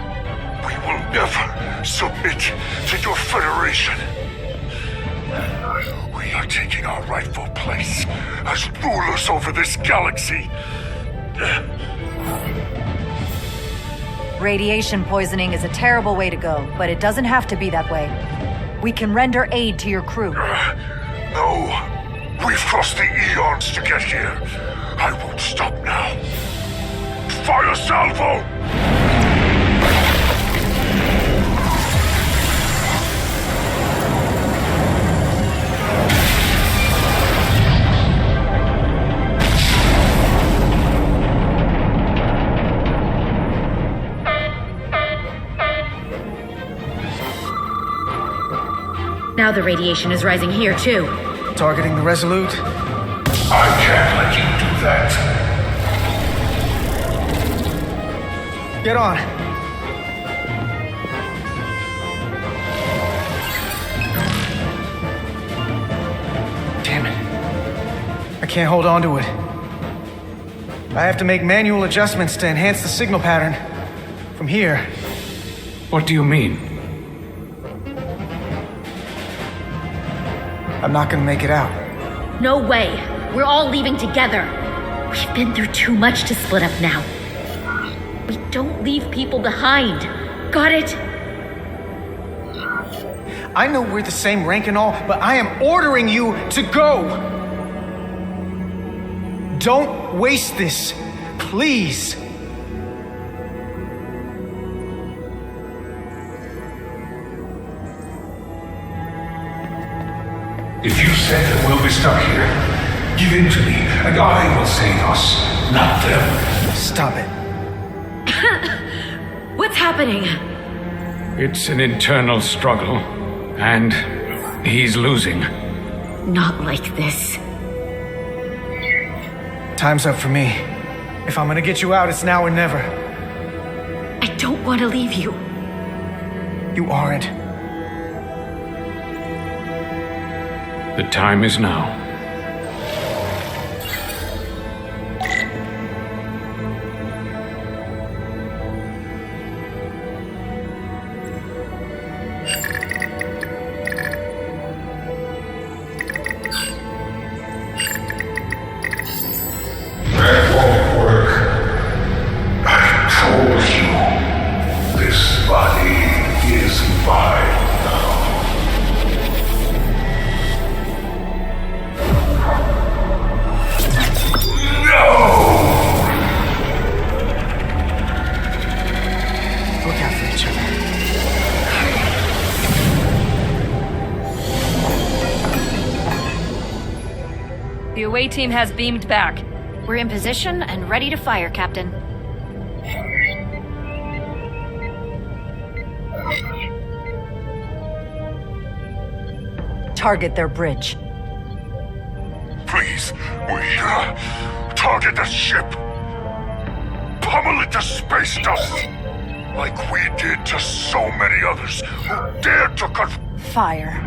We will never submit to your Federation. We are taking our rightful place as rulers over this galaxy. Radiation poisoning is a terrible way to go, but it doesn't have to be that way. We can render aid to your crew. No. We've crossed the eons to get here. I won't stop now. Fire salvo! Now the radiation is rising here, too. Targeting the Resolute? I can't let you do that. Get on. Damn it. I can't hold on to it. I have to make manual adjustments to enhance the signal pattern. From here. What do you mean? I'm not gonna make it out. No way. We're all leaving together. We've been through too much to split up now. We don't leave people behind. Got it? I know we're the same rank and all, but I am ordering you to go! Don't waste this, please! If you say that we'll be stuck here, give in to me, and I will save us, not them. Stop it. What's happening? It's an internal struggle, and he's losing. Not like this. Time's up for me. If I'm gonna get you out, it's now or never. I don't want to leave you. You aren't. The time is now. That won't work. I told you. This body is mine now. Look out for each other. The away team has beamed back. We're in position and ready to fire, Captain. Target their bridge. Please, target the ship. Pummel it to space dust. Like we did to so many others who dared to Fire.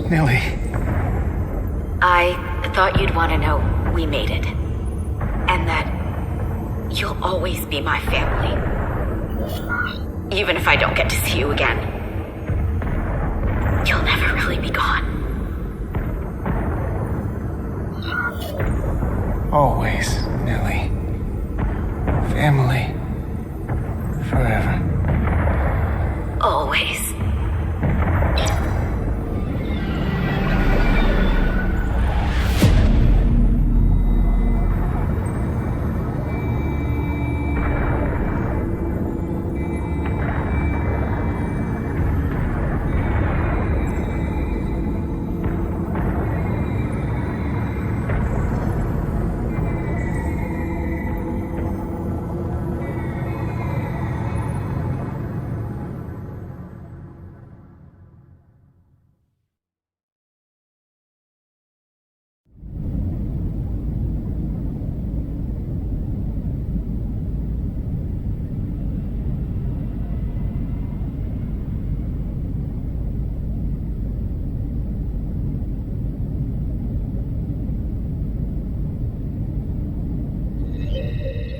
Nellie. I thought you'd want to know we made it. And that you'll always be my family. Even if I don't get to see you again. You'll never really be gone. Always, Nellie. Family. Forever. Always.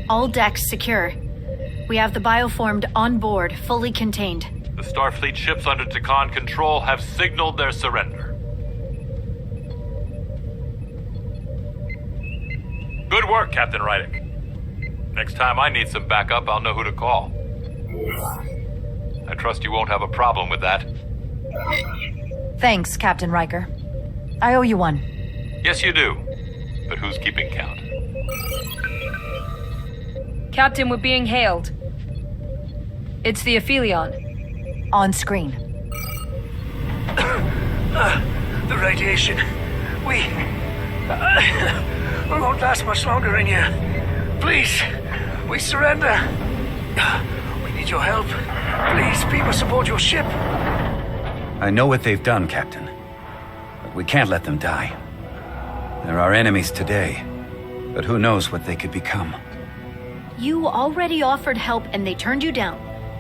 All decks secure. We have the bioformed on board, fully contained. The Starfleet ships under Takan control have signaled their surrender. Good work, Captain Rydick. Next time I need some backup, I'll know who to call. I trust you won't have a problem with that. Thanks, Captain Riker. I owe you one. Yes, you do. But who's keeping count? Captain, we're being hailed. It's the Aphelion. On screen. The radiation. We won't last much longer in here. Please, we surrender. We need your help. Please, beam us aboard your ship. I know what they've done, Captain. But we can't let them die. They're our enemies today, but who knows what they could become. You already offered help and they turned you down.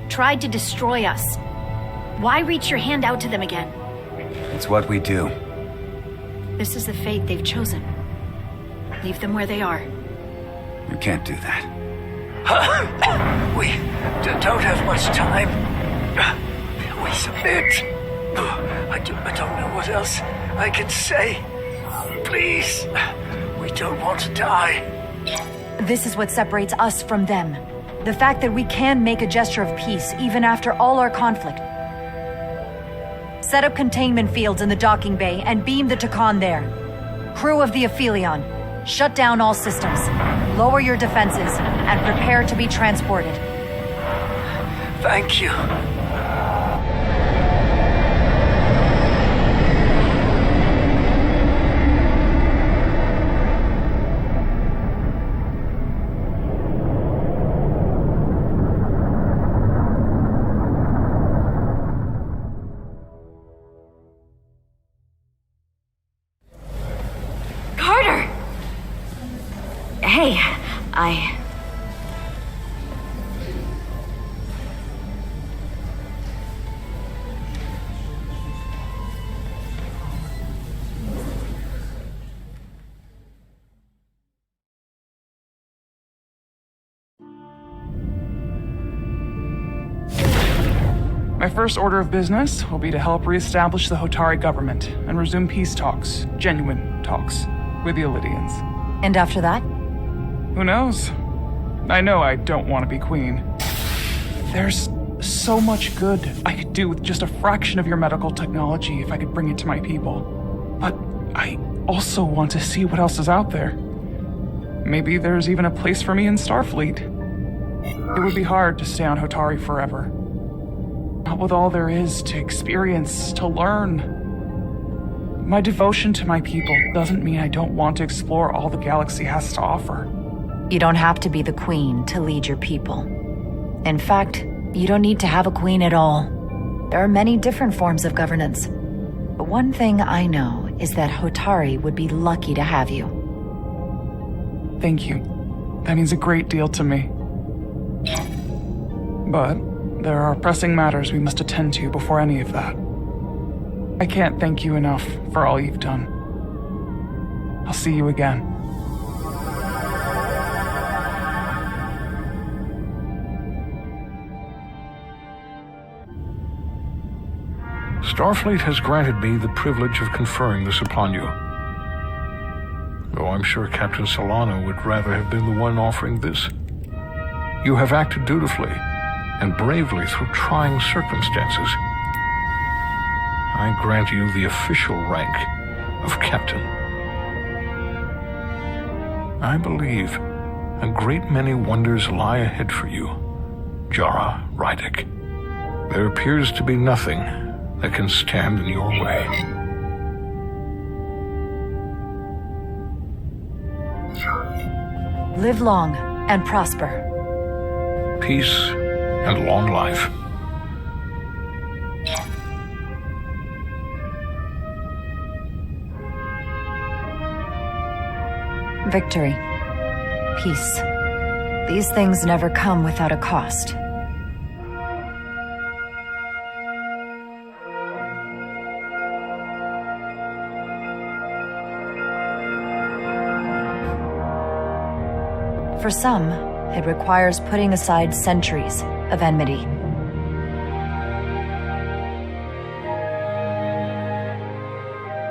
Tried to destroy us. Why reach your hand out to them again? It's what we do. This is the fate they've chosen. Leave them where they are. You can't do that. We don't have much time. We submit. I don't know what else I can say. Please, we don't want to die. This is what separates us from them. The fact that we can make a gesture of peace even after all our conflict. Set up containment fields in the docking bay and beam the Takan there. Crew of the Aphelion, shut down all systems, lower your defenses, and prepare to be transported. Thank you. Hey, My first order of business will be to help reestablish the Hotari government and resume peace talks, genuine talks, with the Illidians. And after that? Who knows? I know I don't want to be queen. There's so much good I could do with just a fraction of your medical technology if I could bring it to my people. But I also want to see what else is out there. Maybe there's even a place for me in Starfleet. It would be hard to stay on Hotari forever. Not with all there is to experience, to learn. My devotion to my people doesn't mean I don't want to explore all the galaxy has to offer. You don't have to be the queen to lead your people. In fact, you don't need to have a queen at all. There are many different forms of governance. But one thing I know is that Hotari would be lucky to have you. Thank you. That means a great deal to me. But there are pressing matters we must attend to before any of that. I can't thank you enough for all you've done. I'll see you again. Starfleet has granted me the privilege of conferring this upon you. Though I'm sure Captain Solano would rather have been the one offering this. You have acted dutifully and bravely through trying circumstances. I grant you the official rank of Captain. I believe a great many wonders lie ahead for you, Jara Rydek. There appears to be nothing that can stand in your way. Live long and prosper. Peace and long life. Victory. Peace. These things never come without a cost. For some, it requires putting aside centuries of enmity.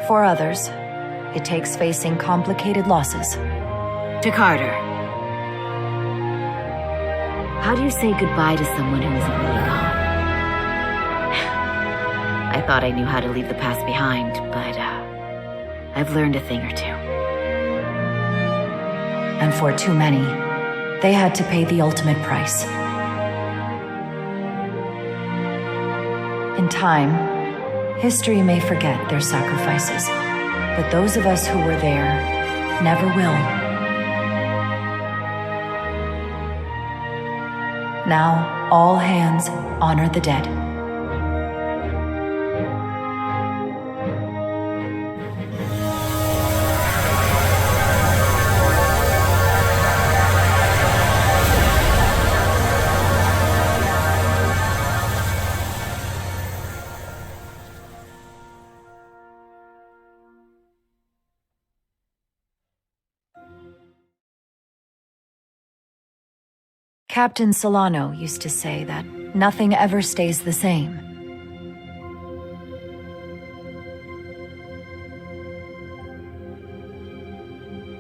For others, it takes facing complicated losses. To Carter. How do you say goodbye to someone who isn't really gone? I thought I knew how to leave the past behind, but I've learned a thing or two. And for too many, they had to pay the ultimate price. In time, history may forget their sacrifices, but those of us who were there never will. Now, all hands honor the dead. Captain Solano used to say that nothing ever stays the same.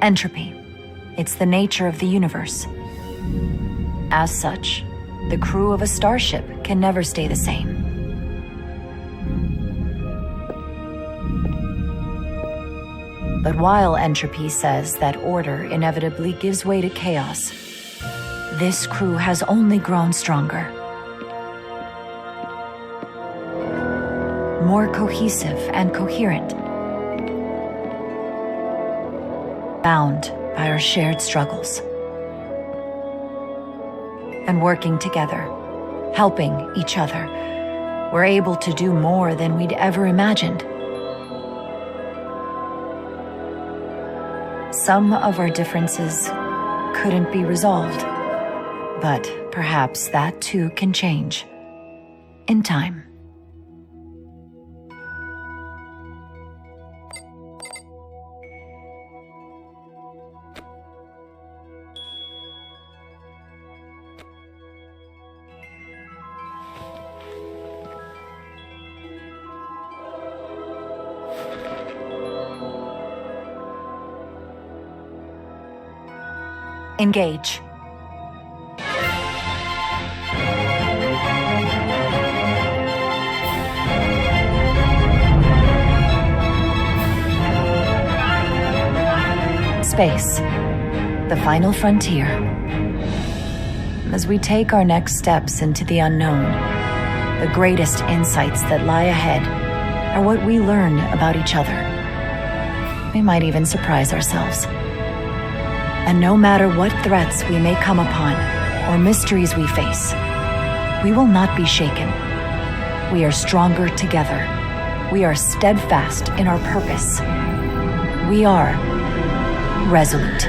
Entropy. It's the nature of the universe. As such, the crew of a starship can never stay the same. But while entropy says that order inevitably gives way to chaos, this crew has only grown stronger. More cohesive and coherent. Bound by our shared struggles. And working together, helping each other, we're able to do more than we'd ever imagined. Some of our differences couldn't be resolved. But perhaps that too can change. In time. Engage. Space, the final frontier. As we take our next steps into the unknown, the greatest insights that lie ahead are what we learn about each other. We might even surprise ourselves. And no matter what threats we may come upon or mysteries we face, we will not be shaken. We are stronger together. We are steadfast in our purpose. We are Resolute.